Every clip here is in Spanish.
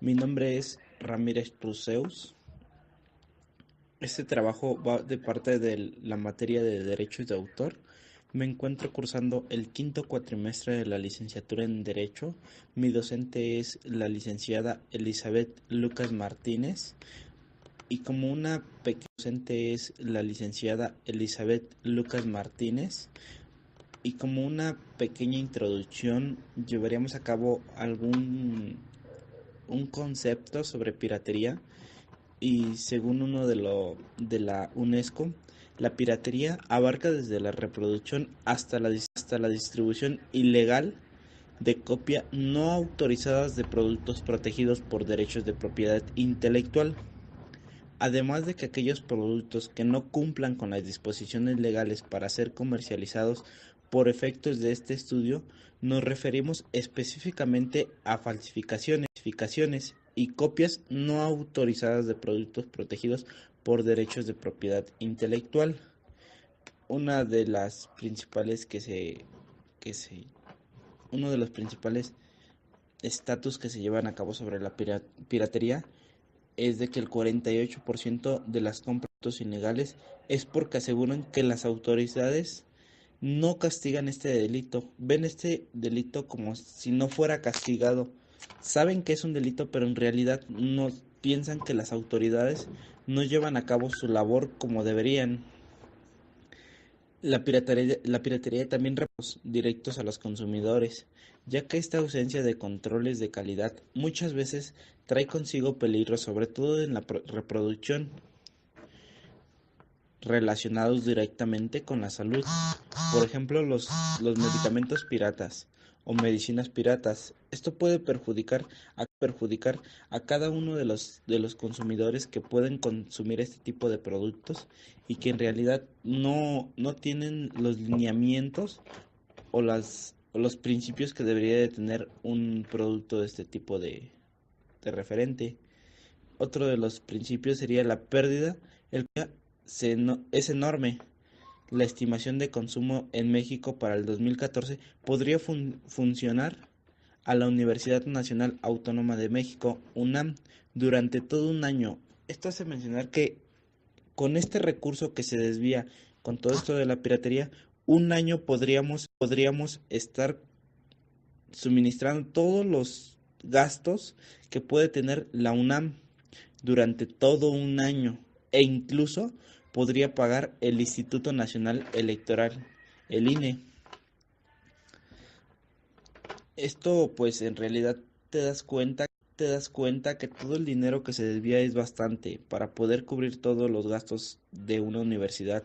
Mi nombre es Ramírez Truseus. Este trabajo va de parte de la materia de Derechos de Autor. Me encuentro cursando el quinto cuatrimestre de la licenciatura en Derecho. Mi docente es la licenciada Elizabeth Lucas Martínez. Y como una pequeña docente es la licenciada Elizabeth Lucas Martínez. Y como una pequeña introducción, llevaríamos a cabo un concepto sobre piratería. Y según de la UNESCO, la piratería abarca desde la reproducción hasta la distribución ilegal de copia no autorizadas de productos protegidos por derechos de propiedad intelectual, además de que aquellos productos que no cumplan con las disposiciones legales para ser comercializados por efectos de este estudio, nos referimos específicamente a falsificaciones y copias no autorizadas de productos protegidos por derechos de propiedad intelectual. Una de las principales que se uno de los principales estatus que se llevan a cabo sobre la piratería es de que el 48% de las compras ilegales es porque aseguran que las autoridades no castigan este delito, ven este delito como si no fuera castigado. Saben que es un delito, pero en realidad no piensan que las autoridades no llevan a cabo su labor como deberían. La piratería también directos a los consumidores, ya que esta ausencia de controles de calidad muchas veces trae consigo peligros, sobre todo en la reproducción, relacionados directamente con la salud. Por ejemplo, los medicamentos piratas o medicinas piratas. Esto puede perjudicar a cada uno de los consumidores que pueden consumir este tipo de productos y que en realidad no tienen los lineamientos o los principios que debería de tener un producto de este tipo de referente. Otro de los principios sería la pérdida. El es enorme. La estimación de consumo en México para el 2014 podría funcionar a la Universidad Nacional Autónoma de México, UNAM, durante todo un año. Esto hace mencionar que con este recurso que se desvía con todo esto de la piratería, un año podríamos estar suministrando todos los gastos que puede tener la UNAM durante todo un año e incluso podría pagar el Instituto Nacional Electoral, el INE. Esto pues en realidad te das cuenta que todo el dinero que se desvía es bastante para poder cubrir todos los gastos de una universidad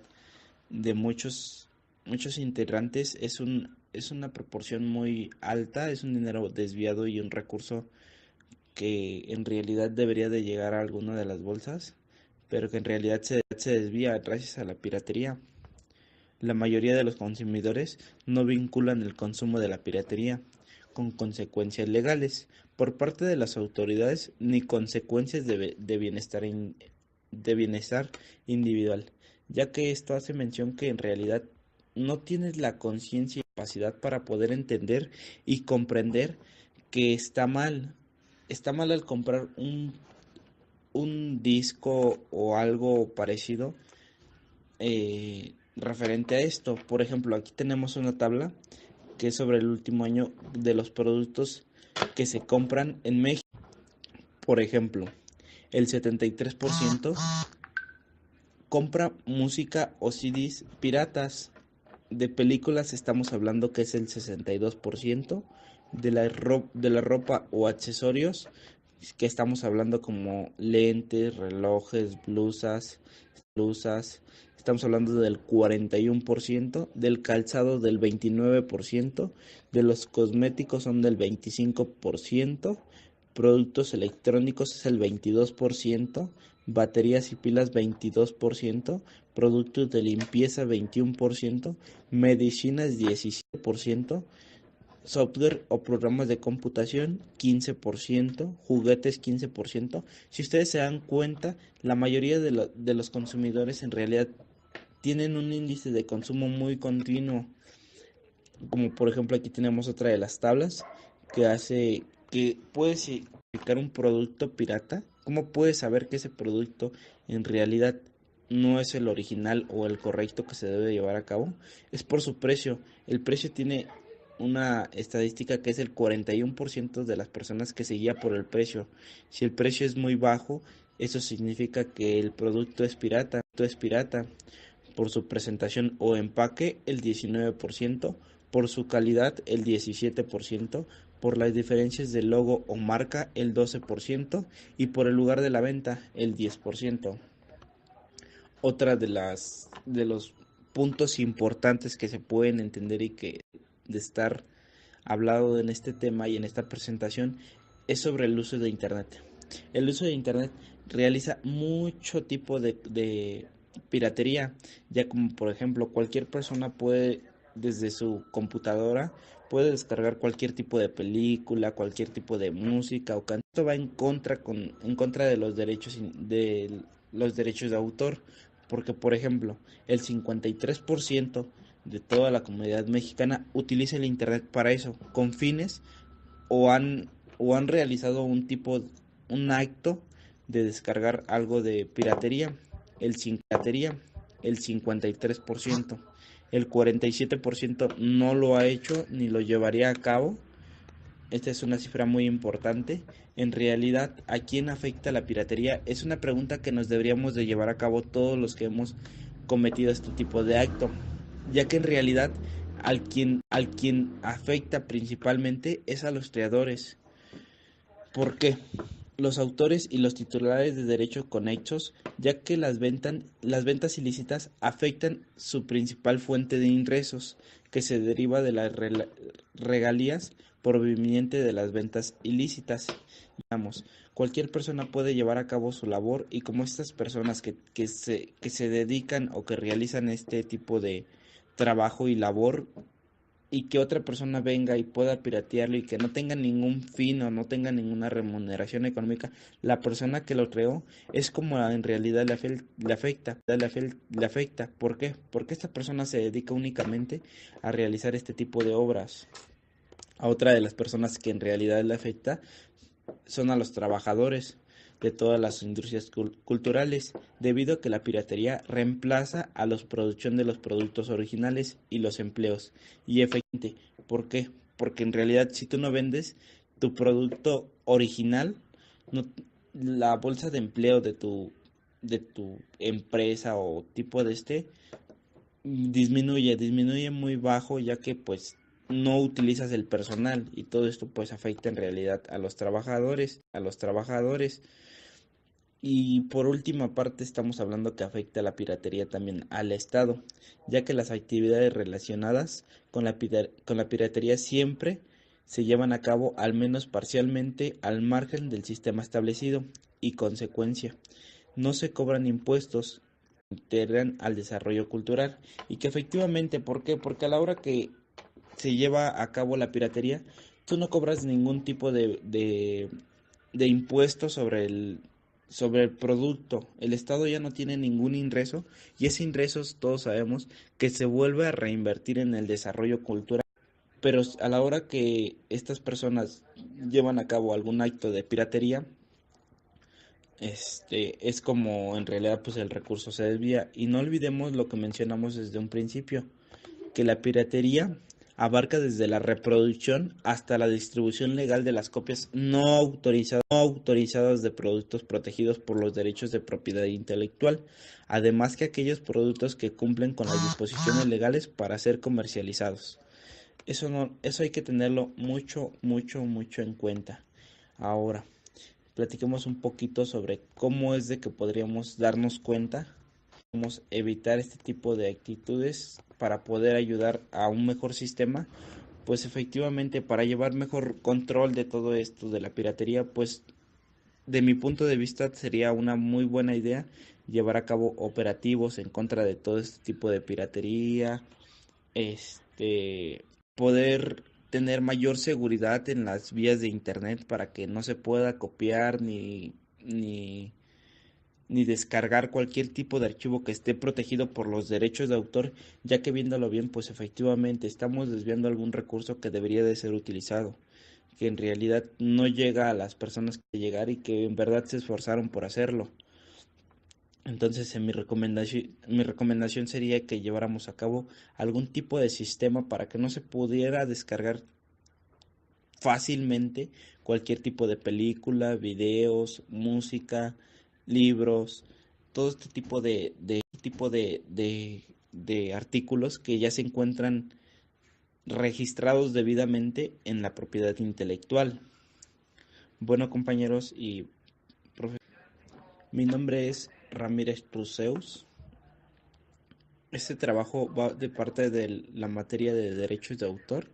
de muchos integrantes. Es una proporción muy alta, es un dinero desviado y un recurso que en realidad debería de llegar a alguna de las bolsas, pero que en realidad se desvía gracias a la piratería. La mayoría de los consumidores no vinculan el consumo de la piratería con consecuencias legales por parte de las autoridades ni consecuencias de bienestar individual, ya que esto hace mención que en realidad no tienes la conciencia y capacidad para poder entender y comprender que está mal. Está mal al comprar un disco o algo parecido referente a esto. Por ejemplo, aquí tenemos una tabla que es sobre el último año de los productos que se compran en México. Por ejemplo, el 73% compra música o CDs piratas. De películas estamos hablando que es el 62%. De la ropa o accesorios que estamos hablando como lentes, relojes, blusas, estamos hablando del 41%, del calzado del 29%, de los cosméticos son del 25%, productos electrónicos es el 22%, baterías y pilas 22%, productos de limpieza 21%, medicinas 17%, software o programas de computación 15%, juguetes 15%. Si ustedes se dan cuenta, la mayoría de los consumidores en realidad tienen un índice de consumo muy continuo. Como por ejemplo aquí tenemos otra de las tablas que que puedes identificar un producto pirata, ¿cómo puedes saber que ese producto en realidad no es el original o el correcto que se debe llevar a cabo? Es por su precio. El precio tiene una estadística que es el 41% de las personas que se guía por el precio. Si el precio es muy bajo, eso significa que el producto es pirata. Por su presentación o empaque, el 19%, por su calidad, el 17%, por las diferencias de logo o marca, el 12%, y por el lugar de la venta, el 10%. Otra de los puntos importantes que se pueden entender y que de estar hablado en este tema y en esta presentación es sobre el uso de Internet. El uso de Internet realiza mucho tipo de piratería, ya como por ejemplo cualquier persona puede desde su computadora puede descargar cualquier tipo de película, cualquier tipo de música o canto. Esto va en contra de los derechos de autor, porque por ejemplo, el 53% de toda la comunidad mexicana utiliza el internet para eso, con fines o han realizado un acto de descargar algo de piratería, el 53%, el 47% no lo ha hecho ni lo llevaría a cabo. Esta es una cifra muy importante. En realidad, ¿a quién afecta la piratería? Es una pregunta que nos deberíamos de llevar a cabo todos los que hemos cometido este tipo de acto, ya que en realidad al quien afecta principalmente es a los creadores. ¿Por qué? Los autores y los titulares de derechos conexos, ya que las ventas ilícitas afectan su principal fuente de ingresos, que se deriva de las regalías provenientes de las ventas ilícitas. Digamos, cualquier persona puede llevar a cabo su labor y como estas personas que se dedican o que realizan este tipo de trabajo y labor y que otra persona venga y pueda piratearlo y que no tenga ningún fin o no tenga ninguna remuneración económica, la persona que lo creó es como en realidad le afecta. ¿Por qué? Porque esta persona se dedica únicamente a realizar este tipo de obras. A otra de las personas que en realidad le afecta son a los trabajadores de todas las industrias culturales, debido a que la piratería reemplaza a la producción de los productos originales y los empleos. Y efectivamente, ¿por qué? Porque en realidad si tú no vendes tu producto original, no, la bolsa de empleo de tu empresa o tipo de disminuye muy bajo, ya que pues no utilizas el personal y todo esto pues afecta en realidad a los trabajadores. Y por última parte estamos hablando que afecta la piratería también al Estado, ya que las actividades relacionadas con la piratería siempre se llevan a cabo al menos parcialmente al margen del sistema establecido y consecuencia no se cobran impuestos integran al desarrollo cultural y que efectivamente, ¿por qué? Porque a la hora que se lleva a cabo la piratería, tú no cobras ningún tipo de impuesto sobre el producto. El Estado ya no tiene ningún ingreso y ese ingreso todos sabemos que se vuelve a reinvertir en el desarrollo cultural. Pero a la hora que estas personas llevan a cabo algún acto de piratería, es como en realidad pues el recurso se desvía y no olvidemos lo que mencionamos desde un principio, que la piratería abarca desde la reproducción hasta la distribución legal de las copias no autorizadas de productos protegidos por los derechos de propiedad intelectual, además que aquellos productos que cumplen con las disposiciones legales para ser comercializados. Eso hay que tenerlo mucho en cuenta. Ahora, platiquemos un poquito sobre cómo es de que podríamos darnos cuenta, podemos evitar este tipo de actitudes para poder ayudar a un mejor sistema. Pues efectivamente para llevar mejor control de todo esto de la piratería, pues de mi punto de vista sería una muy buena idea llevar a cabo operativos en contra de todo este tipo de piratería, poder tener mayor seguridad en las vías de internet para que no se pueda copiar ni descargar cualquier tipo de archivo que esté protegido por los derechos de autor, ya que viéndolo bien, pues efectivamente estamos desviando algún recurso que debería de ser utilizado. que en realidad no llega a las personas que llegar y que en verdad se esforzaron por hacerlo. Entonces, mi recomendación sería que lleváramos a cabo algún tipo de sistema para que no se pudiera descargar fácilmente cualquier tipo de película, videos, música, libros, todo este tipo de artículos que ya se encuentran registrados debidamente en la propiedad intelectual. Bueno, compañeros y profesores, mi nombre es Ramírez Truseus. Este trabajo va de parte de la materia de derechos de autor.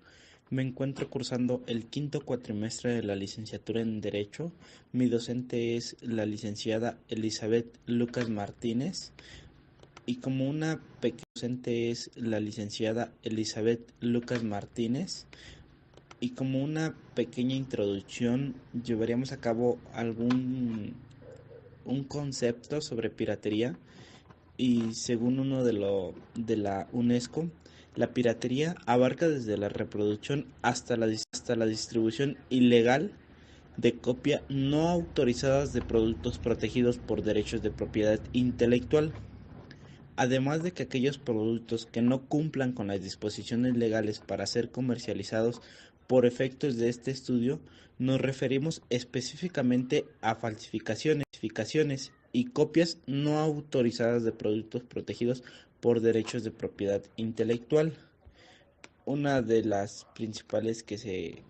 Me encuentro cursando el quinto cuatrimestre de la licenciatura en Derecho. Mi docente es la licenciada Elizabeth Lucas Martínez. Y como una pequeña docente es la licenciada Elizabeth Lucas Martínez. Y como una pequeña introducción, llevaríamos a cabo un concepto sobre piratería. Y según uno de la UNESCO, la piratería abarca desde la reproducción hasta la distribución ilegal de copia no autorizadas de productos protegidos por derechos de propiedad intelectual. Además de que aquellos productos que no cumplan con las disposiciones legales para ser comercializados por efectos de este estudio, nos referimos específicamente a falsificaciones y copias no autorizadas de productos protegidos por derechos de propiedad intelectual. Una de las principales que se,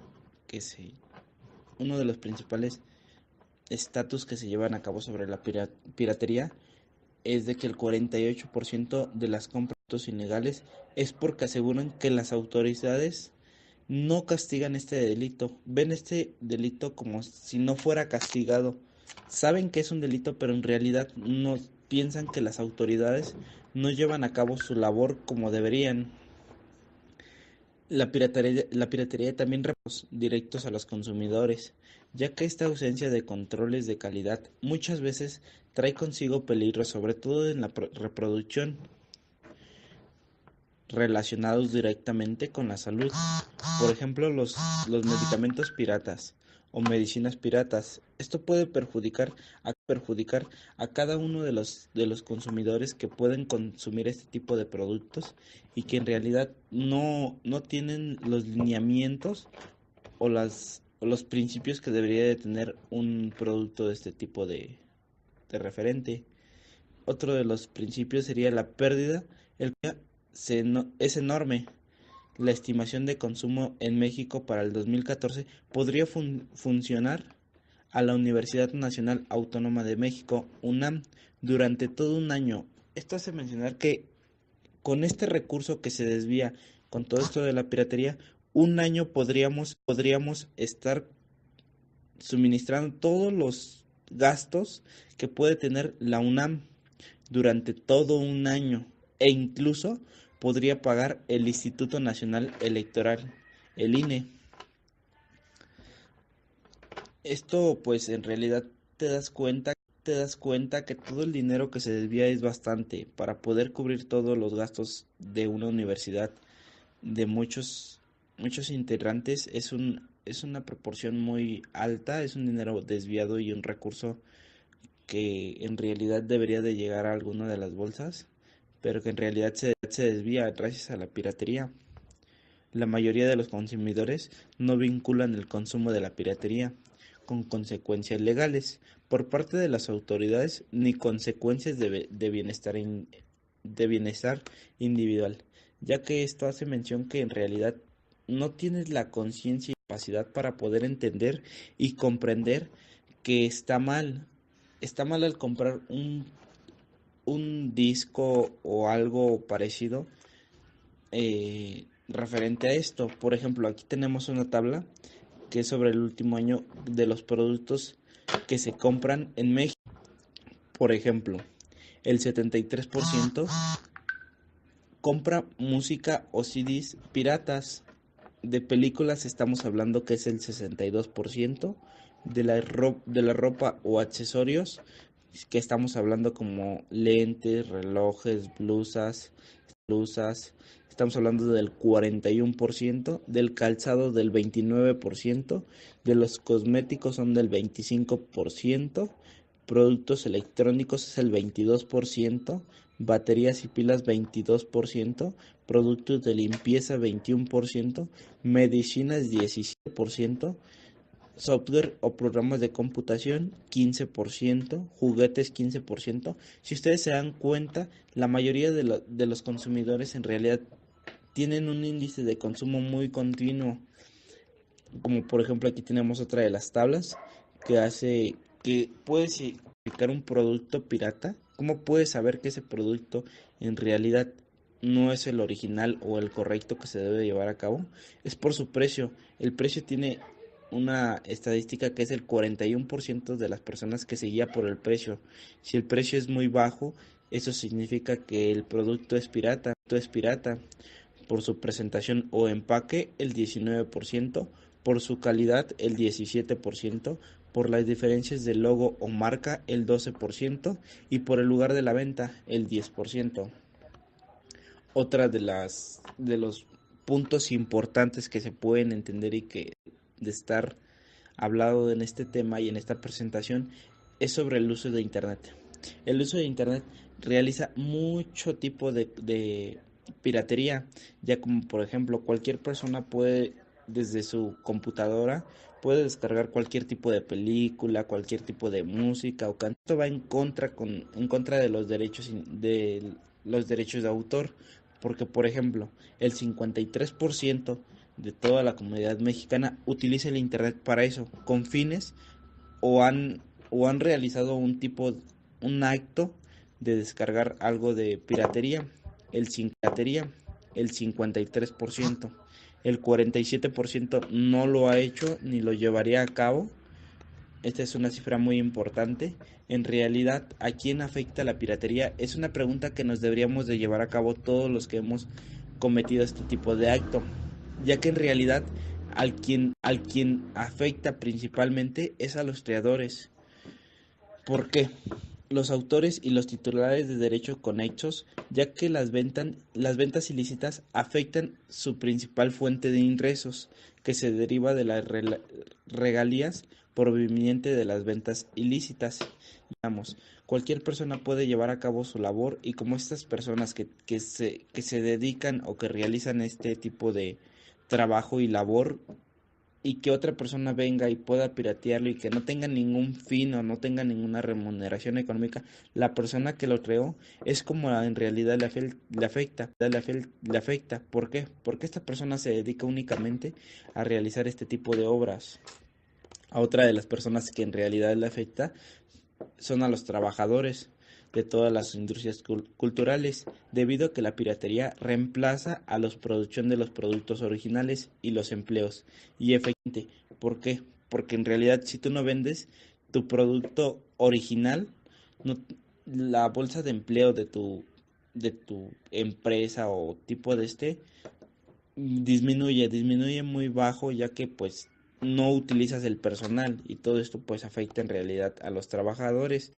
uno de los principales estatus que se llevan a cabo sobre la piratería es de que el 48% de las compras ilegales es porque aseguran que las autoridades no castigan este delito, ven este delito como si no fuera castigado, saben que es un delito, pero en realidad no piensan que las autoridades no llevan a cabo su labor como deberían. La piratería también directos a los consumidores, ya que esta ausencia de controles de calidad muchas veces trae consigo peligros, sobre todo en la reproducción, relacionados directamente con la salud. Por ejemplo, los medicamentos piratas o medicinas piratas. Esto puede perjudicar a cada uno de los consumidores que pueden consumir este tipo de productos y que en realidad no tienen los lineamientos o los principios que debería de tener un producto de este tipo de referente. Otro de los principios sería la pérdida. El es enorme. La estimación de consumo en México para el 2014 podría funcionar a la Universidad Nacional Autónoma de México, UNAM, durante todo un año. Esto hace mencionar que con este recurso que se desvía con todo esto de la piratería, un año podríamos estar suministrando todos los gastos que puede tener la UNAM durante todo un año e incluso podría pagar el Instituto Nacional Electoral, el INE. Esto pues en realidad te das cuenta que todo el dinero que se desvía es bastante para poder cubrir todos los gastos de una universidad de muchos integrantes. Es una proporción muy alta, es un dinero desviado y un recurso que en realidad debería de llegar a alguna de las bolsas, pero que en realidad se desvía gracias a la piratería. La mayoría de los consumidores no vinculan el consumo de la piratería con consecuencias legales por parte de las autoridades ni consecuencias de bienestar individual, ya que esto hace mención que en realidad no tienes la conciencia y capacidad para poder entender y comprender que está mal. Está mal al comprar un disco o algo parecido referente a esto. Por ejemplo, aquí tenemos una tabla que es sobre el último año de los productos que se compran en México. Por ejemplo, el 73% compra música o CDs piratas. De películas estamos hablando que es el 62%. De la ropa o accesorios que estamos hablando como lentes, relojes, blusas, blusas, estamos hablando del 41%, del calzado del 29%, de los cosméticos son del 25%, productos electrónicos es el 22%, baterías y pilas 22%, productos de limpieza 21%, medicinas 17%, software o programas de computación 15%, juguetes 15%. Si ustedes se dan cuenta, la mayoría de los consumidores en realidad tienen un índice de consumo muy continuo, como por ejemplo aquí tenemos otra de las tablas que hace que puedes identificar un producto pirata. ¿Cómo puedes saber que ese producto en realidad no es el original o el correcto que se debe llevar a cabo? Es por su precio. El precio tiene una estadística que es el 41% de las personas que se guía por el precio. Si el precio es muy bajo, eso significa que el producto es pirata. Por su presentación o empaque el 19%, por su calidad el 17%, por las diferencias de logo o marca el 12% y por el lugar de la venta el 10%. Otra de los puntos importantes que se pueden entender y que de estar hablado en este tema y en esta presentación es sobre el uso de Internet. El uso de Internet realiza mucho tipo de piratería, ya como por ejemplo cualquier persona puede desde su computadora puede descargar cualquier tipo de película, cualquier tipo de música o canto. Esto va en contra de los derechos de autor, porque por ejemplo, el 53% de toda la comunidad mexicana utiliza el internet para eso, con fines o han realizado un acto de descargar algo de piratería, el 53%, el 47% no lo ha hecho ni lo llevaría a cabo. Esta es una cifra muy importante. En realidad, ¿a quién afecta la piratería? Es una pregunta que nos deberíamos de llevar a cabo todos los que hemos cometido este tipo de acto, ya que en realidad al quien afecta principalmente es a los creadores. ¿Por qué? Los autores y los titulares de derechos conexos, ya que las ventas ilícitas afectan su principal fuente de ingresos, que se deriva de las regalías provenientes de las ventas ilícitas. Digamos, cualquier persona puede llevar a cabo su labor y como estas personas que se dedican o que realizan este tipo de trabajo y labor y que otra persona venga y pueda piratearlo y que no tenga ningún fin o no tenga ninguna remuneración económica, la persona que lo creó es como en realidad le afecta. ¿Por qué? Porque esta persona se dedica únicamente a realizar este tipo de obras. A otra de las personas que en realidad le afecta son a los trabajadores de todas las industrias culturales, debido a que la piratería reemplaza a la producción de los productos originales y los empleos. Y efectivamente, ¿por qué? Porque en realidad si tú no vendes tu producto original, no, la bolsa de empleo de tu empresa o tipo de disminuye muy bajo, ya que pues no utilizas el personal y todo esto pues afecta en realidad a los trabajadores.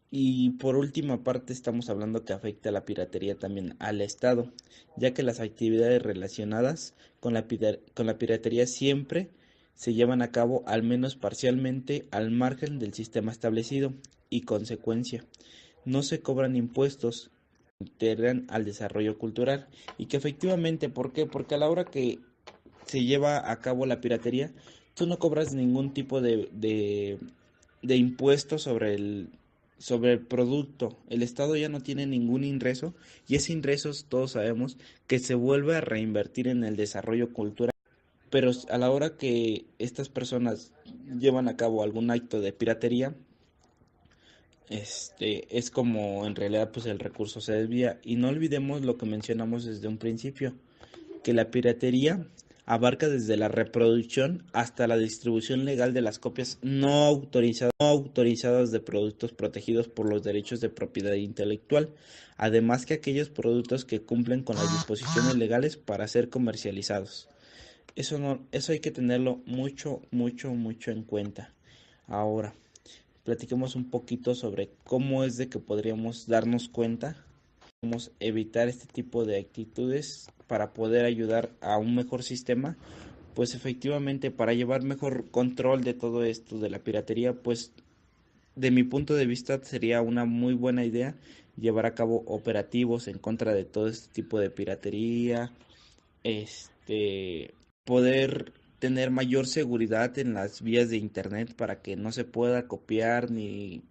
Y por última parte estamos hablando que afecta la piratería también al Estado, ya que las actividades relacionadas con la piratería siempre se llevan a cabo al menos parcialmente al margen del sistema establecido y consecuencia no se cobran impuestos integran al desarrollo cultural y que efectivamente, ¿por qué? Porque a la hora que se lleva a cabo la piratería, tú no cobras ningún tipo de impuesto sobre el producto. El Estado ya no tiene ningún ingreso y ese ingreso todos sabemos que se vuelve a reinvertir en el desarrollo cultural. Pero a la hora que estas personas llevan a cabo algún acto de piratería, es como en realidad pues el recurso se desvía y no olvidemos lo que mencionamos desde un principio, que la piratería abarca desde la reproducción hasta la distribución legal de las copias no autorizadas de productos protegidos por los derechos de propiedad intelectual, además que aquellos productos que cumplen con las disposiciones legales para ser comercializados. Eso hay que tenerlo mucho en cuenta. Ahora, platiquemos un poquito sobre cómo es de que podríamos darnos cuenta podemos evitar este tipo de actitudes para poder ayudar a un mejor sistema, pues efectivamente para llevar mejor control de todo esto de la piratería, pues de mi punto de vista sería una muy buena idea llevar a cabo operativos en contra de todo este tipo de piratería, poder tener mayor seguridad en las vías de internet para que no se pueda copiar ni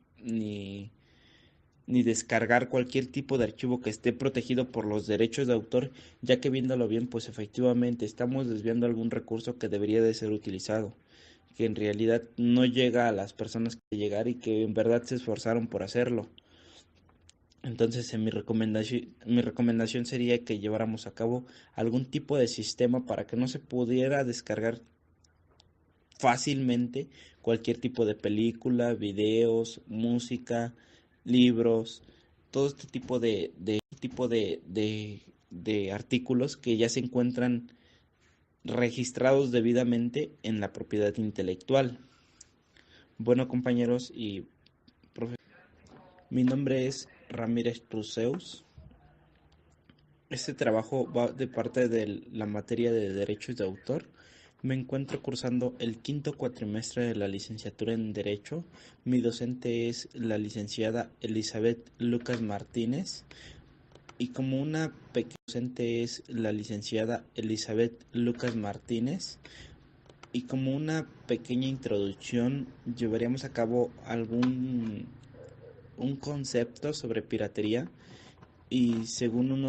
descargar cualquier tipo de archivo que esté protegido por los derechos de autor, ya que viéndolo bien, pues efectivamente estamos desviando algún recurso que debería de ser utilizado, que en realidad no llega a las personas que debe llegar y que en verdad se esforzaron por hacerlo. Entonces, mi recomendación sería que lleváramos a cabo algún tipo de sistema para que no se pudiera descargar fácilmente cualquier tipo de película, videos, música, libros, todo este tipo de artículos que ya se encuentran registrados debidamente en la propiedad intelectual. Bueno, compañeros y profesores, mi nombre es Ramírez Truseus. Este trabajo va de parte de la materia de derechos de autor. Me encuentro cursando el quinto cuatrimestre de la licenciatura en Derecho. Mi docente es la licenciada Elizabeth Lucas Martínez. Y como una pequeña docente es la licenciada Elizabeth Lucas Martínez. Y como una pequeña introducción, llevaríamos a cabo un concepto sobre piratería y según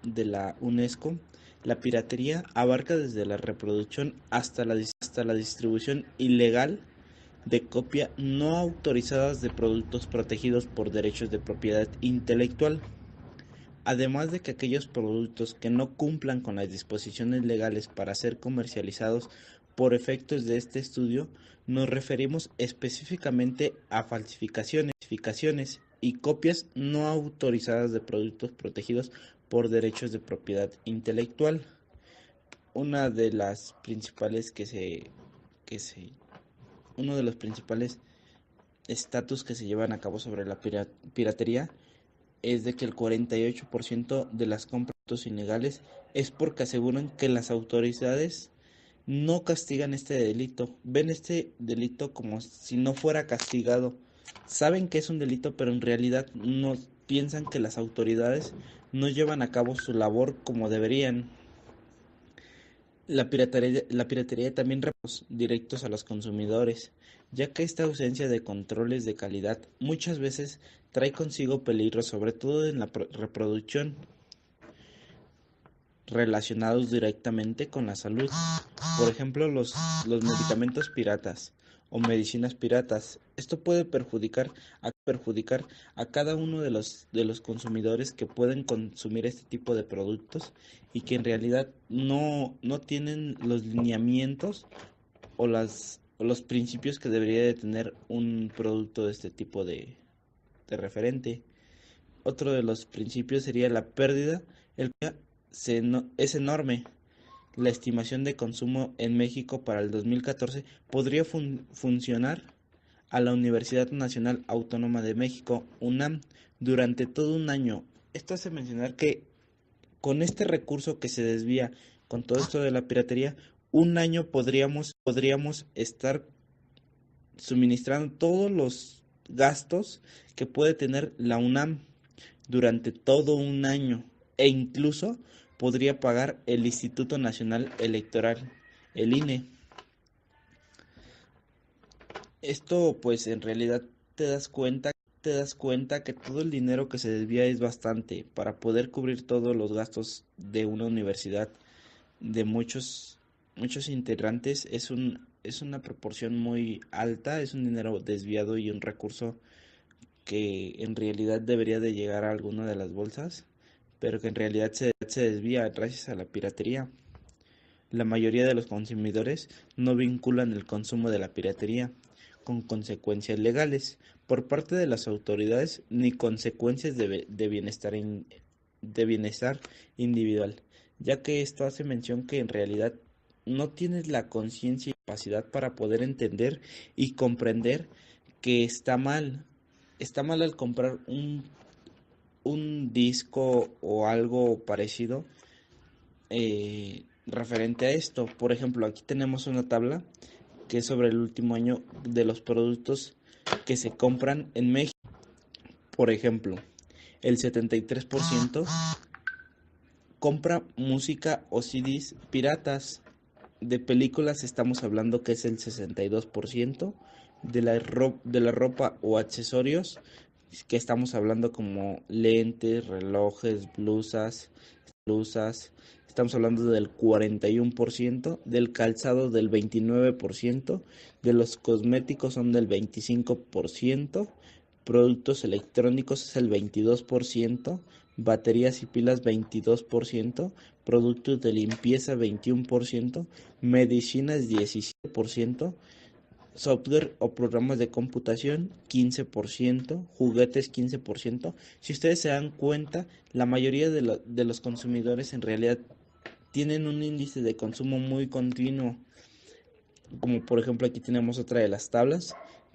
de la UNESCO, la piratería abarca desde la reproducción hasta la distribución ilegal de copia no autorizadas de productos protegidos por derechos de propiedad intelectual. Además de que aquellos productos que no cumplan con las disposiciones legales para ser comercializados por efectos de este estudio, nos referimos específicamente a falsificaciones y copias no autorizadas de productos protegidos por derechos de propiedad intelectual. Una de las principales que se, uno de los principales estatus que se llevan a cabo sobre la piratería es de que el 48% de las compras ilegales es porque aseguran que las autoridades no castigan este delito, ven este delito como si no fuera castigado, saben que es un delito, pero en realidad no piensan que las autoridades no llevan a cabo su labor como deberían. La piratería también directos a los consumidores, ya que esta ausencia de controles de calidad muchas veces trae consigo peligros, sobre todo en la reproducción, relacionados directamente con la salud. Por ejemplo, los medicamentos piratas o medicinas piratas. Esto puede perjudicar a cada uno de los consumidores que pueden consumir este tipo de productos y que en realidad no tienen los lineamientos o los principios que debería de tener un producto de este tipo de referente. Otro de los principios sería la pérdida. Es enorme. La estimación de consumo en México para el 2014 podría funcionar a la Universidad Nacional Autónoma de México, UNAM, durante todo un año. Esto hace mencionar que con este recurso que se desvía con todo esto de la piratería, un año podríamos estar suministrando todos los gastos que puede tener la UNAM durante todo un año e incluso podría pagar el Instituto Nacional Electoral, el INE. Esto pues en realidad te das cuenta que todo el dinero que se desvía es bastante para poder cubrir todos los gastos de una universidad de muchos integrantes. Es una proporción muy alta, es un dinero desviado y un recurso que en realidad debería de llegar a alguna de las bolsas, pero que en realidad se desvía gracias a la piratería. La mayoría de los consumidores no vinculan el consumo de la piratería con consecuencias legales por parte de las autoridades ni consecuencias de bienestar individual, ya que esto hace mención que en realidad no tienes la conciencia y capacidad para poder entender y comprender que está mal. Está mal al comprar un disco o algo parecido referente a esto. Por ejemplo, aquí tenemos una tabla que es sobre el último año de los productos que se compran en México. Por ejemplo, el 73% compra música o CDs piratas. De películas estamos hablando que es el 62%, de la ropa o accesorios, que estamos hablando como lentes, relojes, blusas, estamos hablando del 41%, del calzado del 29%, de los cosméticos son del 25%, productos electrónicos es el 22%, baterías y pilas 22%, productos de limpieza 21%, medicinas 17%, software o programas de computación 15%, juguetes 15%. Si ustedes se dan cuenta, la mayoría de los consumidores en realidad tienen un índice de consumo muy continuo, como por ejemplo aquí tenemos otra de las tablas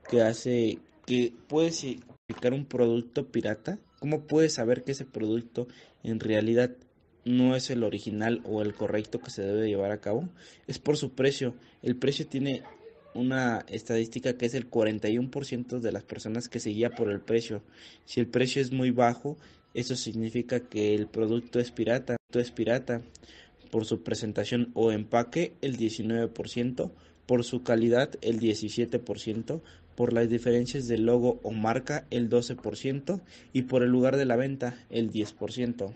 que hace que puedes identificar un producto pirata. ¿Cómo puedes saber que ese producto en realidad no es el original o el correcto que se debe llevar a cabo? Es por su precio. El precio tiene una estadística que es el 41% de las personas que se guía por el precio. Si el precio es muy bajo, eso significa que el producto es pirata. Por su presentación o empaque el 19%, por su calidad el 17%, por las diferencias de logo o marca el 12% y por el lugar de la venta el 10%.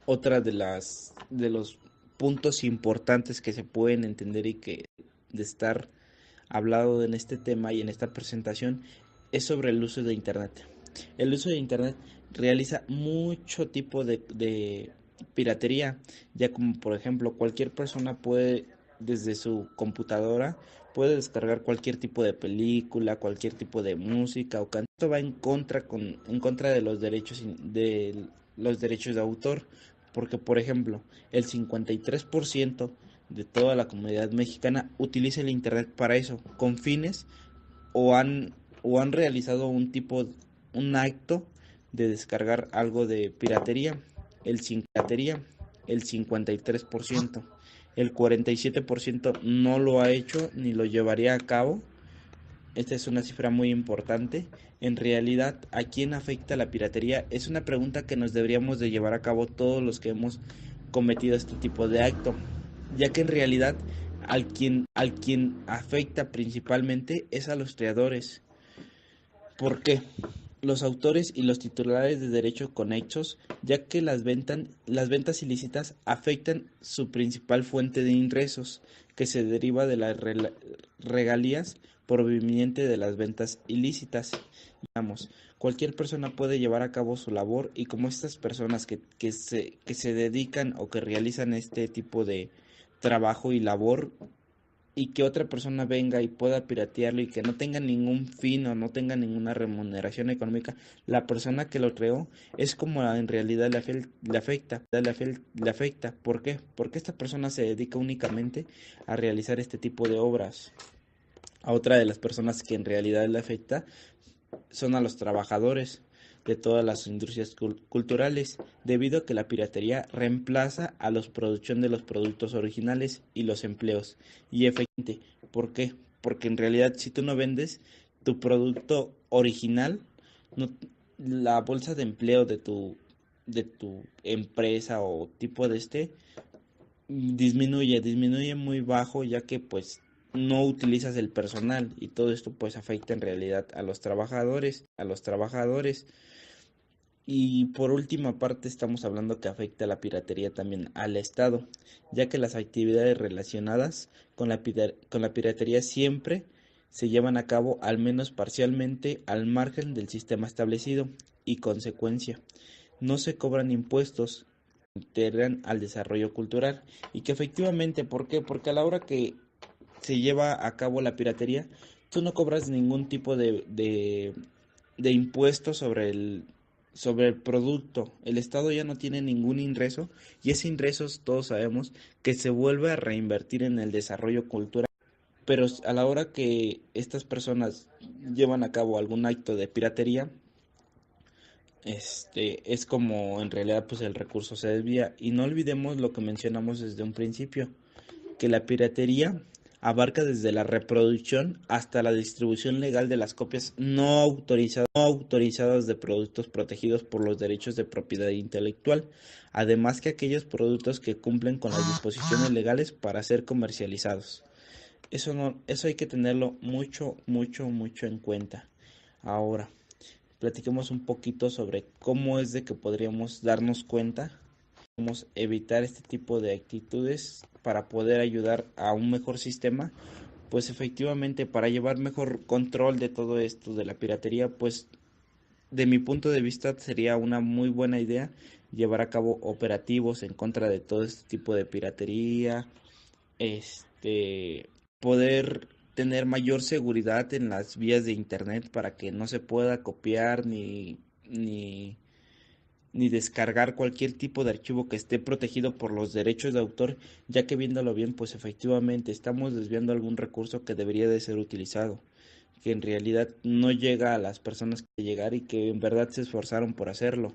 Otra de los puntos importantes que se pueden entender y que de estar hablado en este tema y en esta presentación es sobre el uso de internet. El uso de internet realiza mucho tipo de piratería, ya como por ejemplo cualquier persona puede desde su computadora puede descargar cualquier tipo de película, cualquier tipo de música o canto. Esto va en contra de los derechos de autor, porque por ejemplo, el 53% de toda la comunidad mexicana utiliza el internet para eso, con fines o han realizado un acto de descargar algo de piratería, el 53%, el 47% no lo ha hecho ni lo llevaría a cabo. Esta es una cifra muy importante. En realidad, ¿a quién afecta la piratería? Es una pregunta que nos deberíamos de llevar a cabo todos los que hemos cometido este tipo de acto, ya que en realidad al quien afecta principalmente es a los creadores. ¿Por qué? Los autores y los titulares de derechos conexos, ya que las ventas ilícitas afectan su principal fuente de ingresos, que se deriva de las regalías provenientes de las ventas ilícitas. Digamos, cualquier persona puede llevar a cabo su labor y como estas personas que se dedican o que realizan este tipo de trabajo y labor y que otra persona venga y pueda piratearlo y que no tenga ningún fin o no tenga ninguna remuneración económica, la persona que lo creó es como en realidad le afecta. ¿Por qué? Porque esta persona se dedica únicamente a realizar este tipo de obras. A otra de las personas que en realidad le afecta son a los trabajadores de todas las industrias culturales, debido a que la piratería reemplaza a la producción de los productos originales y los empleos. Y efectivamente, ¿por qué? Porque en realidad si tú no vendes tu producto original, no, la bolsa de empleo de tu empresa o tipo de disminuye muy bajo, ya que pues no utilizas el personal y todo esto pues afecta en realidad a los trabajadores. Y por última parte estamos hablando que afecta la piratería también al Estado, ya que las actividades relacionadas con la piratería siempre se llevan a cabo al menos parcialmente al margen del sistema establecido y consecuencia no se cobran impuestos integran al desarrollo cultural y que efectivamente, ¿por qué? Porque a la hora que se lleva a cabo la piratería, tú no cobras ningún tipo de impuesto sobre el producto. El Estado ya no tiene ningún ingreso y ese ingreso todos sabemos que se vuelve a reinvertir en el desarrollo cultural. Pero a la hora que estas personas llevan a cabo algún acto de piratería, es como en realidad pues el recurso se desvía. Y no olvidemos lo que mencionamos desde un principio, que la piratería abarca desde la reproducción hasta la distribución legal de las copias no autorizadas de productos protegidos por los derechos de propiedad intelectual, además que aquellos productos que cumplen con las disposiciones legales para ser comercializados. Eso no, eso hay que tenerlo mucho, mucho, mucho en cuenta. Ahora, platiquemos un poquito sobre cómo es de que podríamos darnos cuenta, podemos evitar este tipo de actitudes para poder ayudar a un mejor sistema. Pues efectivamente, para llevar mejor control de todo esto de la piratería, pues de mi punto de vista sería una muy buena idea llevar a cabo operativos en contra de todo este tipo de piratería, poder tener mayor seguridad en las vías de internet para que no se pueda copiar ni descargar cualquier tipo de archivo que esté protegido por los derechos de autor, ya que viéndolo bien, pues efectivamente estamos desviando algún recurso que debería de ser utilizado, que en realidad no llega a las personas que llegar y que en verdad se esforzaron por hacerlo.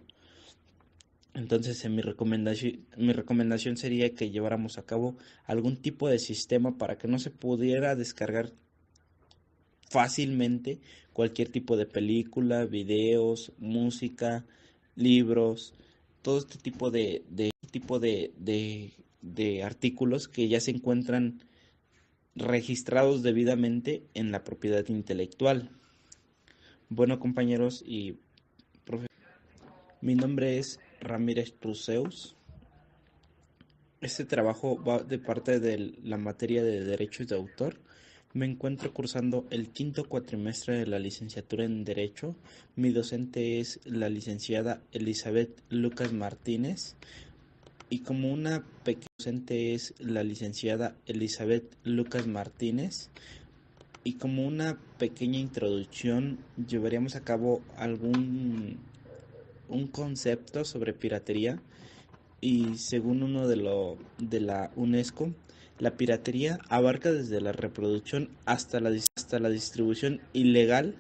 Entonces, mi recomendación sería que lleváramos a cabo algún tipo de sistema para que no se pudiera descargar fácilmente cualquier tipo de película, videos, música, libros, todo este tipo de artículos que ya se encuentran registrados debidamente en la propiedad intelectual. Bueno, compañeros y profesores, mi nombre es Ramírez Truseus. Este trabajo va de parte de la materia de derechos de autor. Me encuentro cursando el quinto cuatrimestre de la licenciatura en Derecho. Mi docente es la licenciada Elizabeth Lucas Martínez. Y como una pequeña docente es la licenciada Elizabeth Lucas Martínez. Y como una pequeña introducción, llevaríamos a cabo un concepto sobre piratería y según uno de la UNESCO, la piratería abarca desde la reproducción hasta la distribución ilegal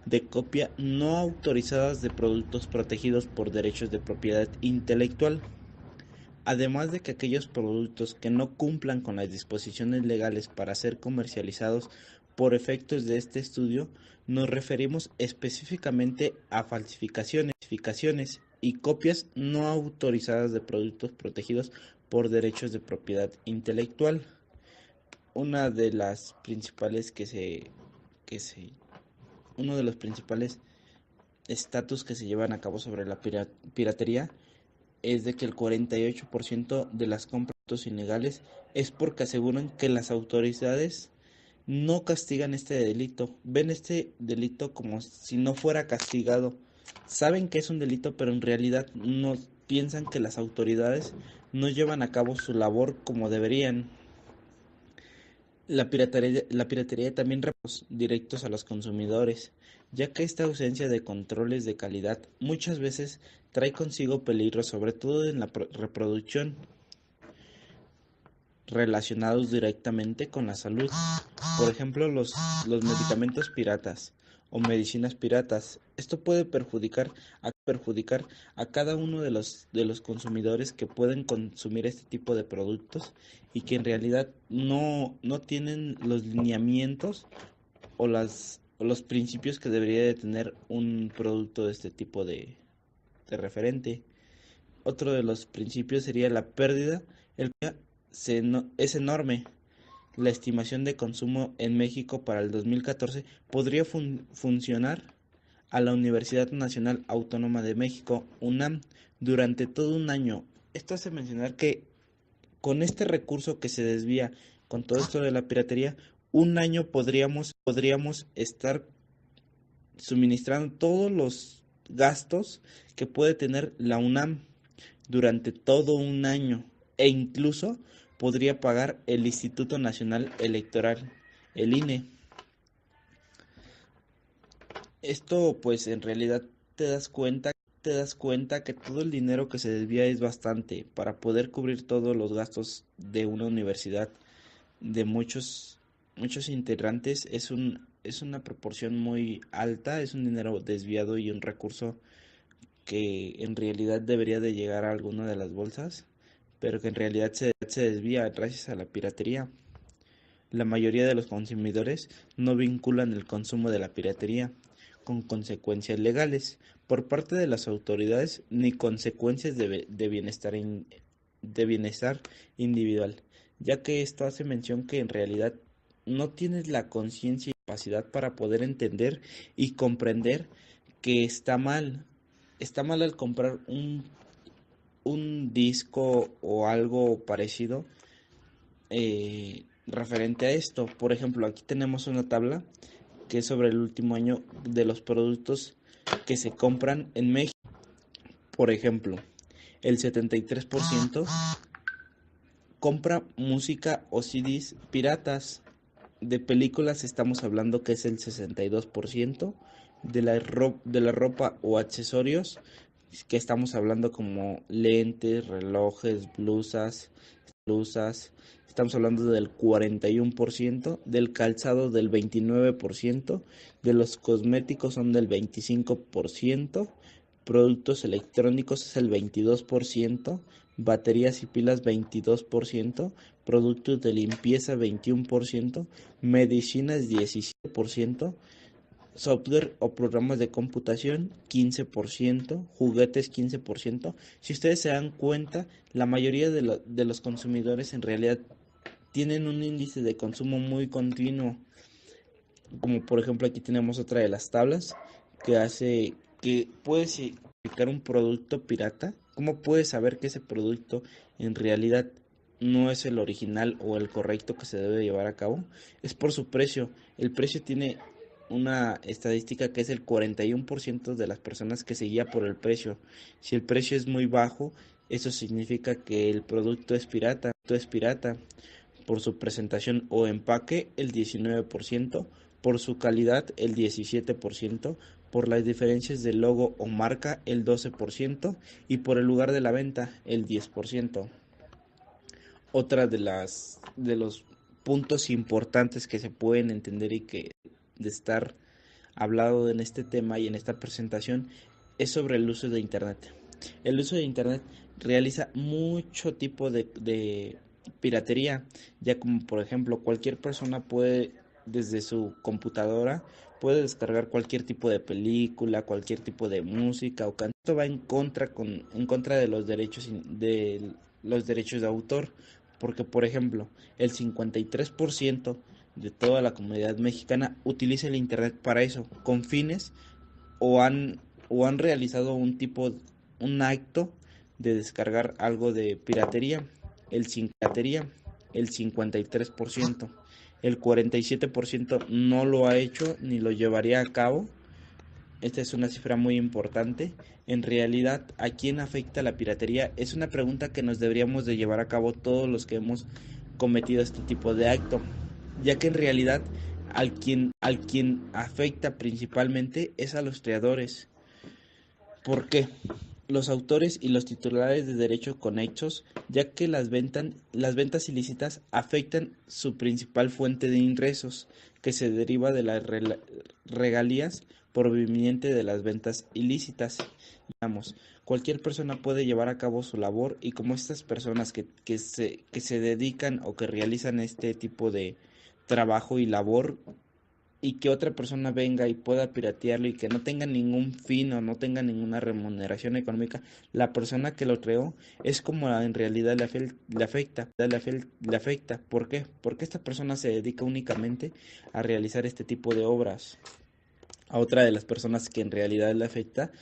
de copia no autorizadas de productos protegidos por derechos de propiedad intelectual, además de que aquellos productos que no cumplan con las disposiciones legales para ser comercializados por efectos de este estudio, nos referimos específicamente a falsificaciones y copias no autorizadas de productos protegidos por derechos de propiedad intelectual. Una de las principales que se uno de los principales estatus que se llevan a cabo sobre la piratería es de que el 48% de las compras ilegales es porque aseguran que las autoridades no castigan este delito, ven este delito como si no fuera castigado, saben que es un delito, pero en realidad no piensan que las autoridades no llevan a cabo su labor como deberían. La piratería también directos a los consumidores, ya que esta ausencia de controles de calidad muchas veces trae consigo peligros, sobre todo en la reproducción, relacionados directamente con la salud. Por ejemplo, los medicamentos piratas o medicinas piratas. Esto puede perjudicar a cada uno de los consumidores que pueden consumir este tipo de productos y que en realidad no tienen los lineamientos o los principios que debería de tener un producto de este tipo de referente. Otro de los principios sería la pérdida. El es enorme. La estimación de consumo en México para el 2014 podría funcionar a la Universidad Nacional Autónoma de México, UNAM, durante todo un año. Esto hace mencionar que con este recurso que se desvía con todo esto de la piratería, un año podríamos estar suministrando todos los gastos que puede tener la UNAM durante todo un año e incluso podría pagar el Instituto Nacional Electoral, el INE. Esto pues en realidad te das cuenta que todo el dinero que se desvía es bastante para poder cubrir todos los gastos de una universidad de muchos integrantes. Es una proporción muy alta, es un dinero desviado y un recurso que en realidad debería de llegar a alguna de las bolsas, pero que en realidad se desvía gracias a la piratería. La mayoría de los consumidores no vinculan el consumo de la piratería con consecuencias legales por parte de las autoridades ni consecuencias de bienestar individual, ya que esto hace mención que en realidad no tienes la conciencia y capacidad para poder entender y comprender que está mal. Está mal al comprar un disco o algo parecido referente a esto. Por ejemplo, aquí tenemos una tabla que es sobre el último año de los productos que se compran en México. Por ejemplo, el 73% compra música o CDs piratas. De películas estamos hablando que es el 62%. De la ropa o accesorios que estamos hablando como lentes, relojes, blusas, estamos hablando del 41%, del calzado del 29%, de los cosméticos son del 25%, productos electrónicos es el 22%, baterías y pilas 22%, productos de limpieza 21%, medicinas 17%, software o programas de computación 15%, juguetes 15%. Si ustedes se dan cuenta, la mayoría de los consumidores en realidad tienen un índice de consumo muy continuo. Como por ejemplo aquí tenemos otra de las tablas que hace que puedes identificar un producto pirata. ¿Cómo puedes saber que ese producto en realidad no es el original o el correcto que se debe llevar a cabo? Es por su precio. El precio tiene una estadística que es el 41% de las personas que se guía por el precio. Si el precio es muy bajo, eso significa que el producto es pirata. Por su presentación o empaque el 19%, por su calidad el 17%, por las diferencias de logo o marca el 12% y por el lugar de la venta el 10%. Otra de los puntos importantes que se pueden entender y que de estar hablado en este tema y en esta presentación es sobre el uso de internet. El uso de internet realiza mucho tipo de piratería, ya como por ejemplo cualquier persona puede desde su computadora puede descargar cualquier tipo de película, cualquier tipo de música o canto. Esto va en contra de los derechos de autor, porque por ejemplo, el 53% de toda la comunidad mexicana utiliza el internet para eso, con fines o han realizado un acto de descargar algo de piratería, el 53%, el 47% no lo ha hecho ni lo llevaría a cabo. Esta es una cifra muy importante. En realidad, ¿a quién afecta la piratería? Es una pregunta que nos deberíamos de llevar a cabo todos los que hemos cometido este tipo de acto, ya que en realidad al quien afecta principalmente es a los creadores. ¿Por qué? Los autores y los titulares de derechos conexos, ya que las ventas ilícitas afectan su principal fuente de ingresos, que se deriva de las regalías provenientes de las ventas ilícitas. Digamos, cualquier persona puede llevar a cabo su labor y como estas personas que se dedican o que realizan este tipo de trabajo y labor y que otra persona venga y pueda piratearlo y que no tenga ningún fin o no tenga ninguna remuneración económica, la persona que lo creó es como en realidad le afecta. ¿Por qué? Porque esta persona se dedica únicamente a realizar este tipo de obras. A otra de las personas que en realidad le afecta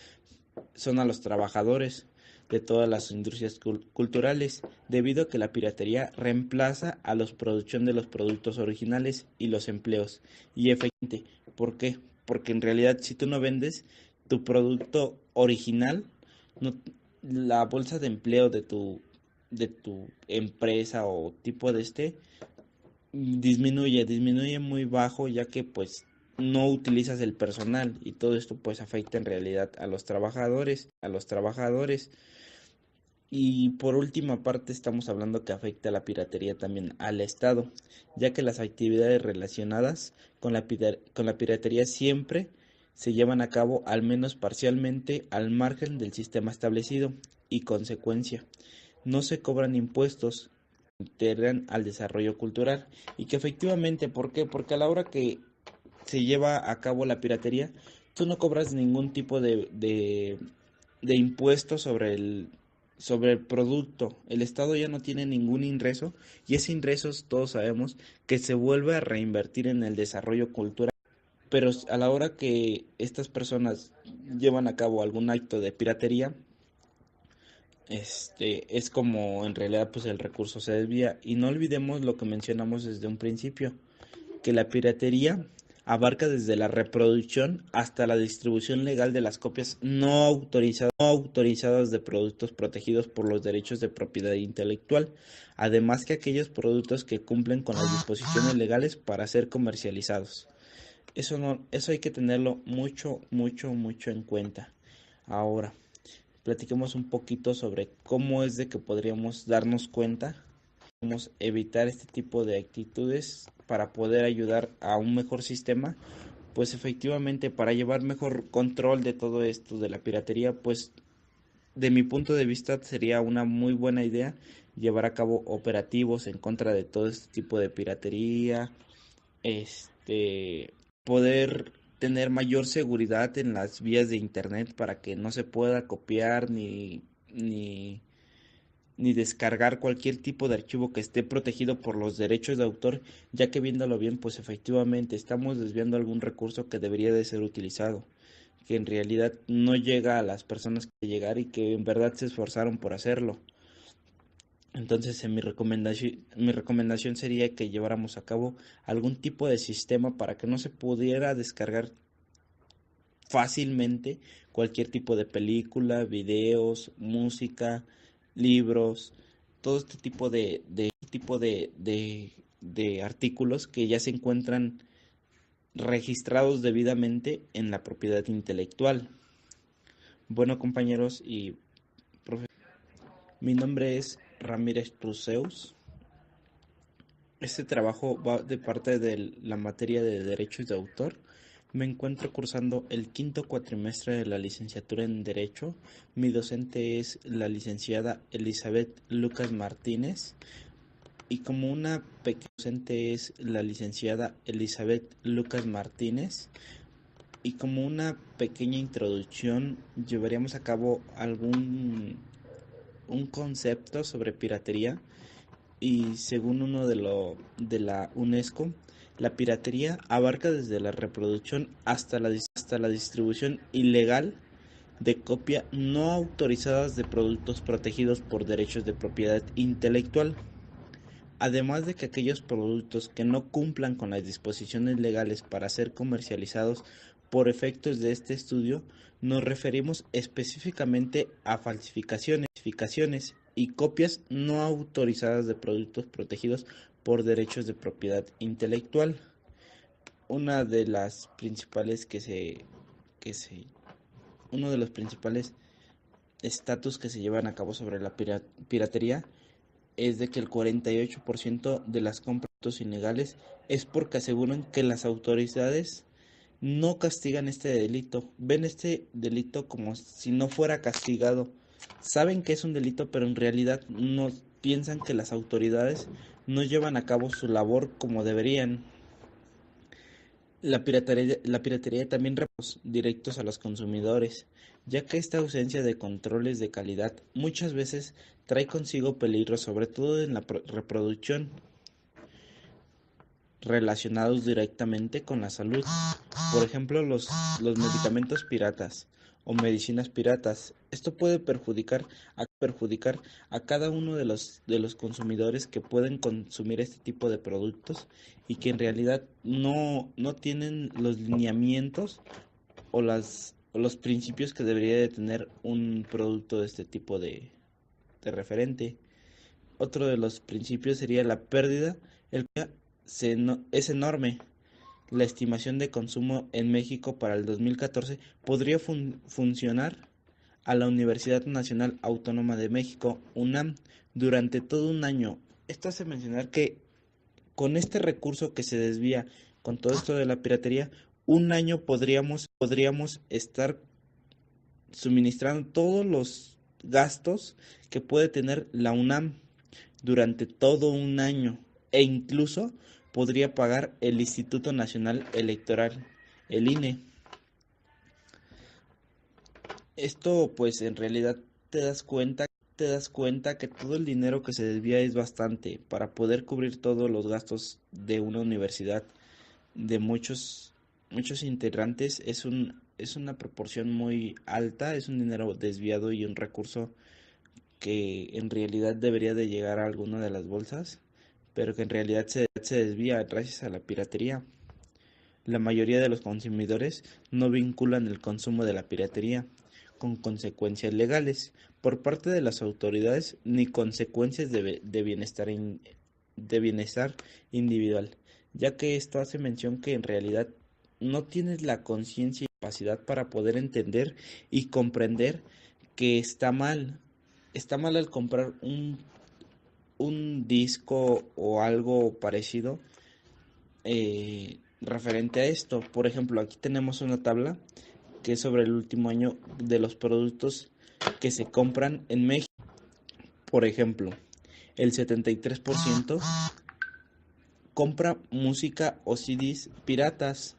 son a los trabajadores de todas las industrias culturales, debido a que la piratería reemplaza a la producción de los productos originales y los empleos. Y efectivamente, ¿por qué? Porque en realidad si tú no vendes tu producto original, no, la bolsa de empleo de tu empresa o tipo de disminuye muy bajo, ya que pues no utilizas el personal y todo esto pues afecta en realidad a los trabajadores. Y por última parte estamos hablando que afecta la piratería también al Estado, ya que las actividades relacionadas con la piratería siempre se llevan a cabo al menos parcialmente al margen del sistema establecido y consecuencia, no se cobran impuestos que integran al desarrollo cultural y que efectivamente, ¿por qué? Porque a la hora que se lleva a cabo la piratería, tú no cobras ningún tipo de impuesto sobre el producto. El Estado ya no tiene ningún ingreso y ese ingreso todos sabemos que se vuelve a reinvertir en el desarrollo cultural. Pero a la hora que estas personas llevan a cabo algún acto de piratería, es como en realidad pues el recurso se desvía. Y no olvidemos lo que mencionamos desde un principio, que la piratería abarca desde la reproducción hasta la distribución legal de las copias no autorizadas de productos protegidos por los derechos de propiedad intelectual, además que aquellos productos que cumplen con las disposiciones legales para ser comercializados. Eso no, eso hay que tenerlo mucho, mucho, mucho en cuenta. Ahora, platiquemos un poquito sobre cómo es de que podríamos darnos cuenta, podemos evitar este tipo de actitudes para poder ayudar a un mejor sistema. Pues efectivamente, para llevar mejor control de todo esto de la piratería, pues de mi punto de vista sería una muy buena idea llevar a cabo operativos en contra de todo este tipo de piratería, poder tener mayor seguridad en las vías de internet para que no se pueda copiar ni, ni descargar cualquier tipo de archivo que esté protegido por los derechos de autor, ya que viéndolo bien, pues efectivamente estamos desviando algún recurso que debería de ser utilizado, que en realidad no llega a las personas que debe llegar y que en verdad se esforzaron por hacerlo. Entonces, mi recomendación sería que lleváramos a cabo algún tipo de sistema para que no se pudiera descargar fácilmente cualquier tipo de película, videos, música, libros, todo este tipo de artículos que ya se encuentran registrados debidamente en la propiedad intelectual. Bueno, compañeros y profesores, mi nombre es Ramírez Truseus. Este trabajo va de parte de la materia de derechos de autor. Me encuentro cursando el quinto cuatrimestre de la licenciatura en Derecho. Mi docente es la licenciada Elizabeth Lucas Martínez. Y como una pequeña docente es la licenciada Elizabeth Lucas Martínez. Y como una pequeña introducción, llevaríamos a cabo un concepto sobre piratería y según de la UNESCO, la piratería abarca desde la reproducción hasta la distribución ilegal de copia no autorizadas de productos protegidos por derechos de propiedad intelectual. Además de que aquellos productos que no cumplan con las disposiciones legales para ser comercializados por efectos de este estudio, nos referimos específicamente a falsificaciones y copias no autorizadas de productos protegidos por derechos de propiedad intelectual. Una de las principales que se uno de los principales estatus que se llevan a cabo sobre la piratería es de que el 48% de las compras ilegales es porque aseguran que las autoridades no castigan este delito, ven este delito como si no fuera castigado, saben que es un delito, pero en realidad no piensan que las autoridades no llevan a cabo su labor como deberían. La piratería también reporta directos a los consumidores, ya que esta ausencia de controles de calidad muchas veces trae consigo peligros, sobre todo en la reproducción, relacionados directamente con la salud. Por ejemplo, los medicamentos piratas o medicinas piratas. Esto puede perjudicar a cada uno de los consumidores que pueden consumir este tipo de productos y que en realidad no tienen los lineamientos o los principios que debería de tener un producto de este tipo de referente. Otro de los principios sería la pérdida. Es enorme. La estimación de consumo en México para el 2014 podría funcionar a la Universidad Nacional Autónoma de México, UNAM, durante todo un año. Esto hace mencionar que con este recurso que se desvía con todo esto de la piratería, un año podríamos estar suministrando todos los gastos que puede tener la UNAM durante todo un año e incluso podría pagar el Instituto Nacional Electoral, el INE. Esto pues en realidad te das cuenta que todo el dinero que se desvía es bastante para poder cubrir todos los gastos de una universidad de muchos integrantes. Es una proporción muy alta, es un dinero desviado y un recurso que en realidad debería de llegar a alguna de las bolsas, pero que en realidad se desvía gracias a la piratería. La mayoría de los consumidores no vinculan el consumo de la piratería con consecuencias legales por parte de las autoridades ni consecuencias de bienestar individual, ya que esto hace mención que en realidad no tienes la conciencia y capacidad para poder entender y comprender que está mal. Está mal al comprar un disco o algo parecido referente a esto. Por ejemplo, aquí tenemos una tabla que es sobre el último año de los productos que se compran en México. Por ejemplo, el 73% compra música o CDs piratas.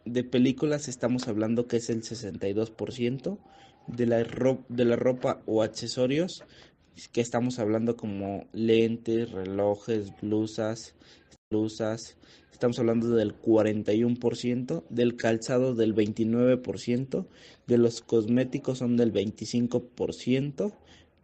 De películas estamos hablando que es el 62%. De la ropa o accesorios que estamos hablando como lentes, relojes, blusas, estamos hablando del 41%, del calzado del 29%, de los cosméticos son del 25%,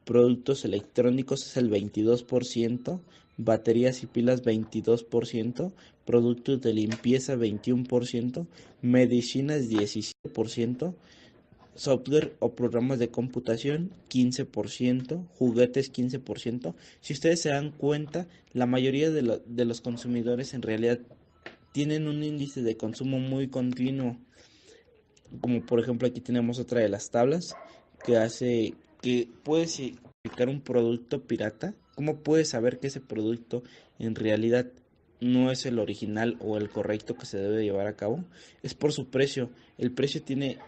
productos electrónicos es el 22%, baterías y pilas 22%, productos de limpieza 21%, medicinas 17%, software o programas de computación 15%, juguetes 15%. Si ustedes se dan cuenta, la mayoría de los consumidores en realidad tienen un índice de consumo muy continuo, como por ejemplo aquí tenemos otra de las tablas que hace que puedes identificar un producto pirata. ¿Cómo puedes saber que ese producto en realidad no es el original o el correcto que se debe llevar a cabo? Es por su precio. El precio tiene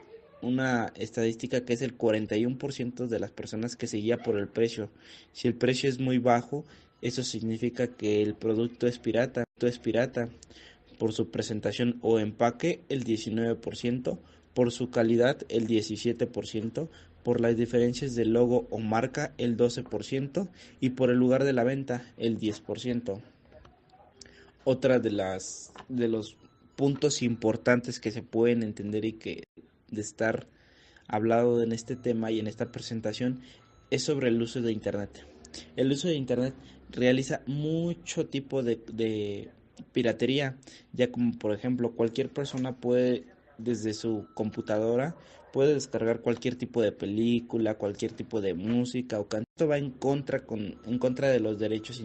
una estadística que es el 41% de las personas que se guía por el precio. Si el precio es muy bajo, eso significa que el producto es pirata. Por su presentación o empaque el 19%, por su calidad el 17%, por las diferencias de logo o marca el 12% y por el lugar de la venta el 10%. Otra de los puntos importantes que se pueden entender y que de estar hablado en este tema y en esta presentación es sobre el uso de Internet. El uso de Internet realiza mucho tipo de piratería, ya como por ejemplo cualquier persona puede desde su computadora puede descargar cualquier tipo de película, cualquier tipo de música o canción. Esto va en contra de los derechos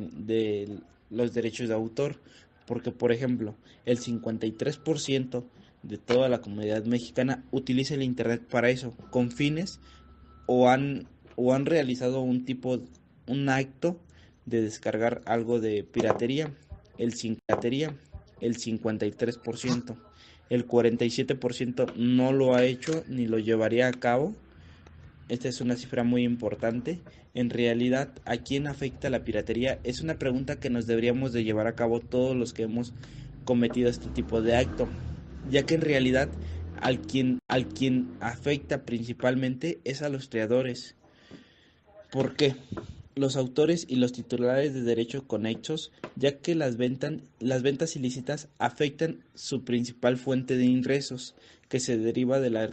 de autor, porque por ejemplo, el 53% de toda la comunidad mexicana utiliza el internet para eso, con fines o han realizado un acto de descargar algo de piratería, el 53%, el 47% no lo ha hecho ni lo llevaría a cabo. Esta es una cifra muy importante. En realidad, ¿a quién afecta la piratería? Es una pregunta que nos deberíamos de llevar a cabo todos los que hemos cometido este tipo de acto, ya que en realidad al quien afecta principalmente es a los creadores. ¿Por qué? Los autores y los titulares de derechos conexos, ya que las ventas ilícitas afectan su principal fuente de ingresos, que se deriva de las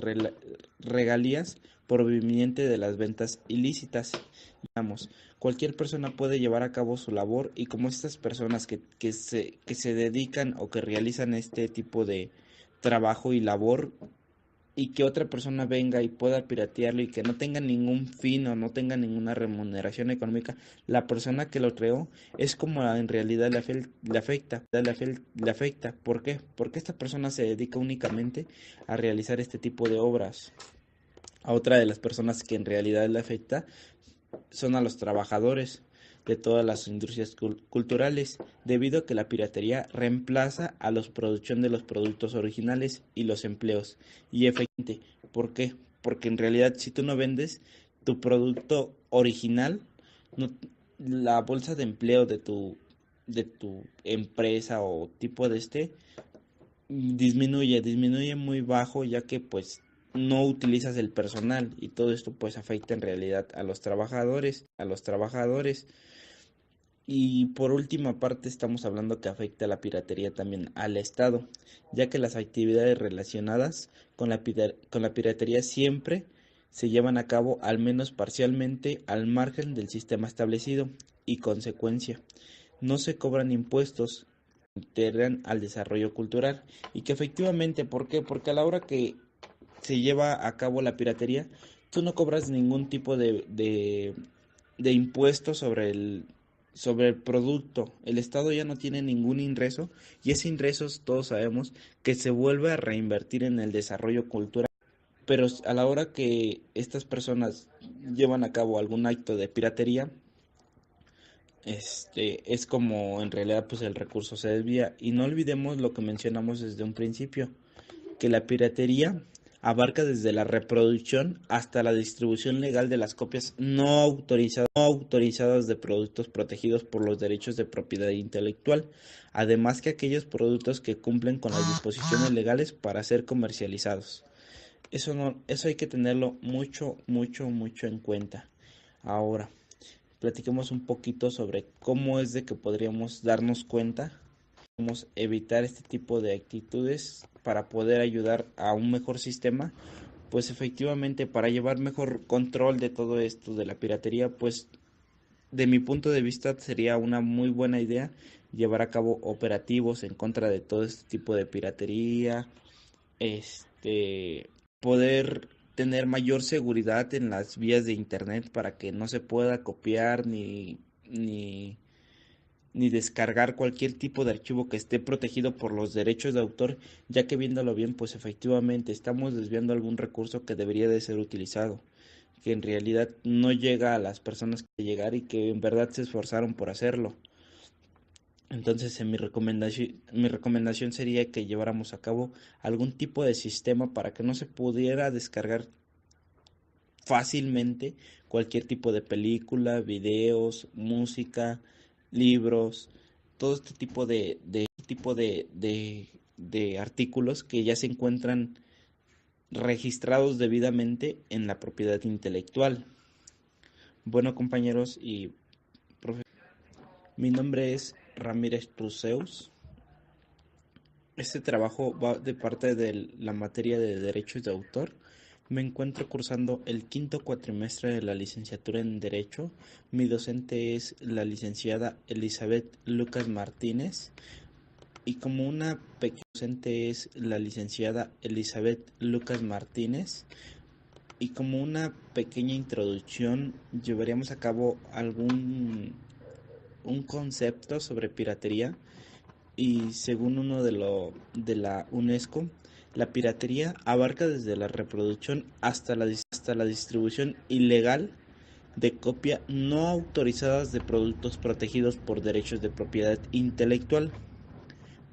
regalías provenientes de las ventas ilícitas. Digamos, cualquier persona puede llevar a cabo su labor y como estas personas que se dedican o que realizan este tipo de trabajo y labor y que otra persona venga y pueda piratearlo y que no tenga ningún fin o no tenga ninguna remuneración económica, la persona que lo creó es como en realidad le afecta. ¿Por qué? Porque esta persona se dedica únicamente a realizar este tipo de obras. A otra de las personas que en realidad le afecta son a los trabajadores, de todas las industrias culturales, debido a que la piratería reemplaza a la producción de los productos originales y los empleos. Y efectivamente, ¿por qué? Porque en realidad si tú no vendes tu producto original, no, la bolsa de empleo de tu empresa o tipo de disminuye muy bajo, ya que pues no utilizas el personal y todo esto pues afecta en realidad a los trabajadores. Y por última parte estamos hablando que afecta la piratería también al Estado, ya que las actividades relacionadas con la piratería siempre se llevan a cabo al menos parcialmente al margen del sistema establecido y consecuencia no se cobran impuestos que integran al desarrollo cultural y que efectivamente, ¿por qué? Porque a la hora que se lleva a cabo la piratería, tú no cobras ningún tipo de impuesto sobre el producto. El Estado ya no tiene ningún ingreso y ese ingreso todos sabemos que se vuelve a reinvertir en el desarrollo cultural. Pero a la hora que estas personas llevan a cabo algún acto de piratería, es como en realidad pues el recurso se desvía y no olvidemos lo que mencionamos desde un principio, que la piratería abarca desde la reproducción hasta la distribución legal de las copias no autorizadas de productos protegidos por los derechos de propiedad intelectual, además que aquellos productos que cumplen con las disposiciones legales para ser comercializados. Eso hay que tenerlo mucho en cuenta. Ahora, platiquemos un poquito sobre cómo es de que podríamos darnos cuenta, cómo evitar este tipo de actitudes para poder ayudar a un mejor sistema. Pues efectivamente, para llevar mejor control de todo esto de la piratería, pues de mi punto de vista sería una muy buena idea llevar a cabo operativos en contra de todo este tipo de piratería, poder tener mayor seguridad en las vías de internet para que no se pueda copiar ni, ni descargar cualquier tipo de archivo que esté protegido por los derechos de autor, ya que viéndolo bien, pues efectivamente estamos desviando algún recurso que debería de ser utilizado, que en realidad no llega a las personas que llegar y que en verdad se esforzaron por hacerlo. Entonces, mi recomendación sería que lleváramos a cabo algún tipo de sistema para que no se pudiera descargar fácilmente cualquier tipo de película, videos, música, libros, todo este tipo de artículos que ya se encuentran registrados debidamente en la propiedad intelectual. Bueno, compañeros y profesores, mi nombre es Ramírez Truseus. Este trabajo va de parte de la materia de derechos de autor. Me encuentro cursando el quinto cuatrimestre de la licenciatura en Derecho. Mi docente es la licenciada Elizabeth Lucas Martínez y como una pequeña docente es la licenciada Elizabeth Lucas Martínez y como una pequeña introducción llevaríamos a cabo un concepto sobre piratería y según de la UNESCO, la piratería abarca desde la reproducción hasta la distribución ilegal de copia no autorizadas de productos protegidos por derechos de propiedad intelectual,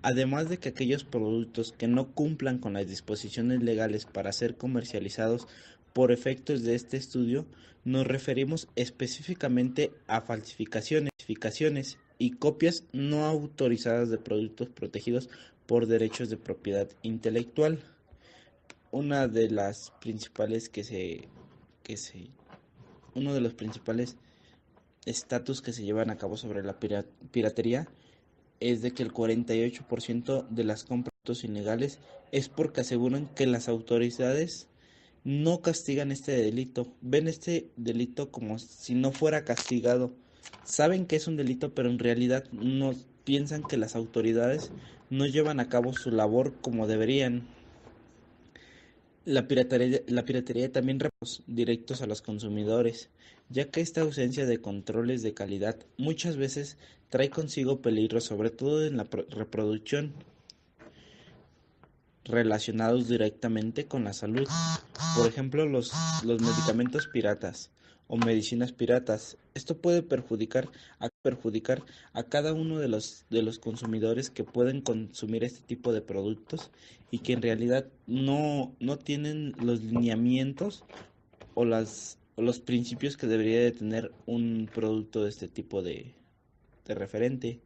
además de que aquellos productos que no cumplan con las disposiciones legales para ser comercializados por efectos de este estudio, nos referimos específicamente a falsificaciones y copias no autorizadas de productos protegidos por derechos de propiedad intelectual. Una de las principales que se, uno de los principales estatus que se llevan a cabo sobre la piratería es de que el 48% de las compras ilegales es porque aseguran que las autoridades no castigan este delito, ven este delito como si no fuera castigado, saben que es un delito, pero en realidad no piensan que las autoridades no llevan a cabo su labor como deberían. La piratería también directos a los consumidores, ya que esta ausencia de controles de calidad muchas veces trae consigo peligros, sobre todo en la reproducción, relacionados directamente con la salud. Por ejemplo, los medicamentos piratas o medicinas piratas. Esto puede perjudicar a cada uno de los consumidores que pueden consumir este tipo de productos y que en realidad no tienen los lineamientos o los principios que debería de tener un producto de este tipo de referente.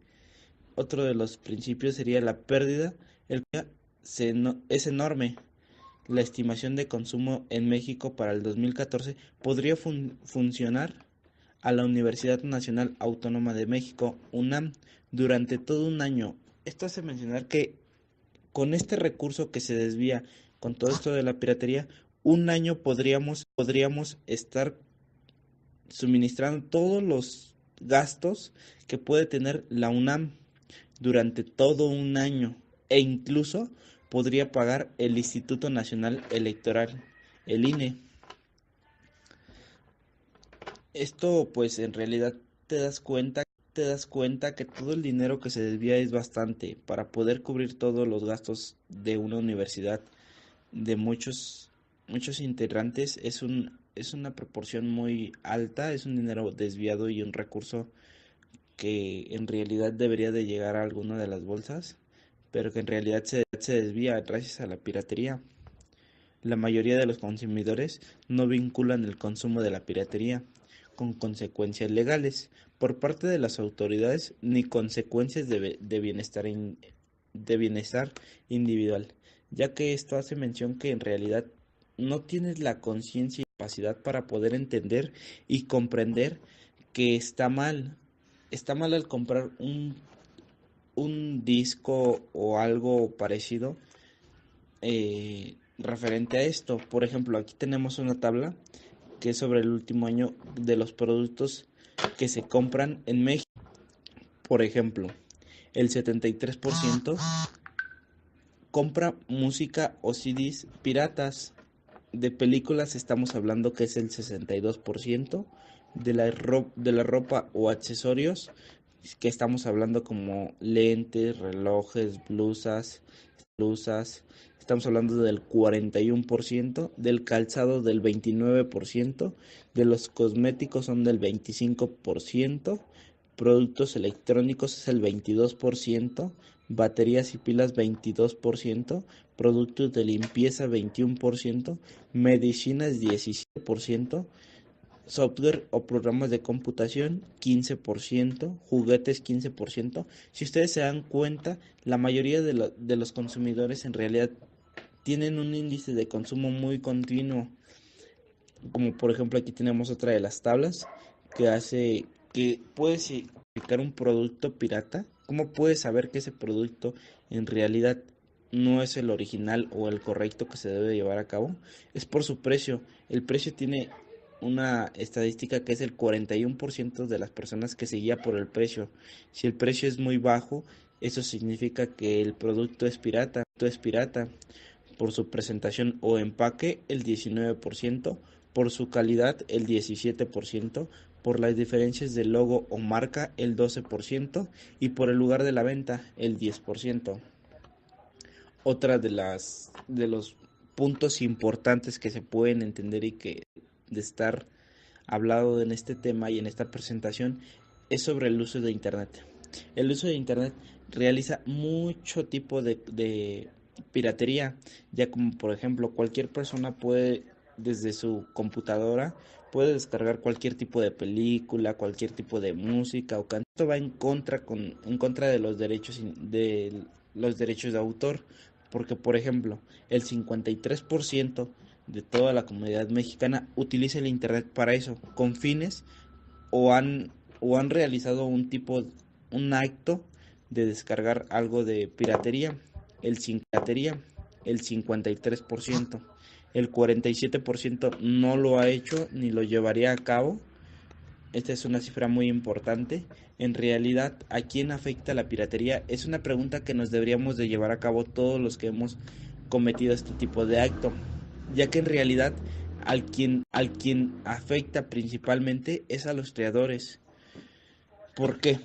Otro de los principios sería la pérdida. El es enorme. La estimación de consumo en México para el 2014 podría funcionar a la Universidad Nacional Autónoma de México, UNAM, durante todo un año. Esto hace mencionar que con este recurso que se desvía con todo esto de la piratería, un año podríamos estar suministrando todos los gastos que puede tener la UNAM durante todo un año e incluso podría pagar el Instituto Nacional Electoral, el INE. Esto pues en realidad te das cuenta que todo el dinero que se desvía es bastante para poder cubrir todos los gastos de una universidad de muchos integrantes. Es una proporción muy alta, es un dinero desviado y un recurso que en realidad debería de llegar a alguna de las bolsas, pero que en realidad se desvía gracias a la piratería. La mayoría de los consumidores no vinculan el consumo de la piratería con consecuencias legales por parte de las autoridades ni consecuencias de bienestar individual, ya que esto hace mención que en realidad no tienes la conciencia y capacidad para poder entender y comprender que está mal. Está mal al comprar un disco o algo parecido referente a esto. Por ejemplo, aquí tenemos una tabla que es sobre el último año de los productos que se compran en México. Por ejemplo, el 73% compra música o CDs piratas. De películas estamos hablando que es el 62%. De la ropa o accesorios que estamos hablando como lentes, relojes, blusas, estamos hablando del 41%, del calzado del 29%, de los cosméticos son del 25%, productos electrónicos es el 22%, baterías y pilas 22%, productos de limpieza 21%, medicinas 17%, software o programas de computación 15%, juguetes 15%. Si ustedes se dan cuenta, la mayoría de los consumidores en realidad tienen un índice de consumo muy continuo, como por ejemplo aquí tenemos otra de las tablas que hace que puedes identificar un producto pirata. ¿Cómo puedes saber que ese producto en realidad no es el original o el correcto que se debe llevar a cabo? Es por su precio. El precio tiene una estadística que es el 41% de las personas que se guía por el precio. Si el precio es muy bajo, eso significa que el producto es pirata. Por su presentación o empaque, el 19%, por su calidad, el 17%, por las diferencias de logo o marca, el 12%, y por el lugar de la venta, el 10%. Otra de los puntos importantes que se pueden entender y que de estar hablado en este tema y en esta presentación es sobre el uso de Internet. El uso de Internet realiza mucho tipo de piratería, ya como por ejemplo cualquier persona puede desde su computadora puede descargar cualquier tipo de película, cualquier tipo de música o canto. Esto va en contra de los derechos de autor, porque por ejemplo, el 53% de toda la comunidad mexicana utiliza el internet para eso, con fines o han realizado un acto de descargar algo de piratería, el 53%, el 47% no lo ha hecho ni lo llevaría a cabo. Esta es una cifra muy importante. En realidad, ¿a quién afecta la piratería? Es una pregunta que nos deberíamos de llevar a cabo todos los que hemos cometido este tipo de acto, ya que en realidad al quien afecta principalmente es a los creadores. ¿Por qué?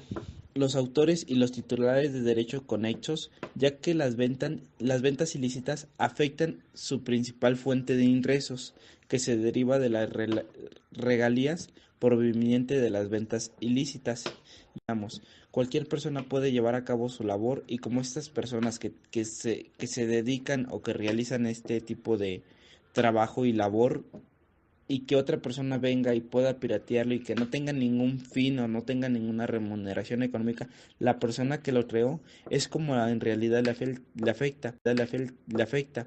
Los autores y los titulares de derechos conexos, ya que las ventas ilícitas afectan su principal fuente de ingresos, que se deriva de las regalías provenientes de las ventas ilícitas. Digamos, cualquier persona puede llevar a cabo su labor y como estas personas que se dedican o que realizan este tipo de trabajo y labor y que otra persona venga y pueda piratearlo y que no tenga ningún fin o no tenga ninguna remuneración económica, la persona que lo creó es como en realidad le afecta.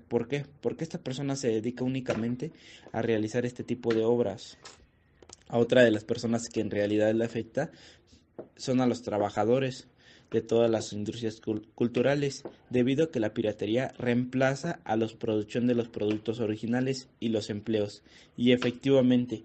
¿Por qué? Porque esta persona se dedica únicamente a realizar este tipo de obras. A otra de las personas que en realidad le afecta son a los trabajadores de todas las industrias culturales, debido a que la piratería reemplaza a la producción de los productos originales y los empleos. Y efectivamente,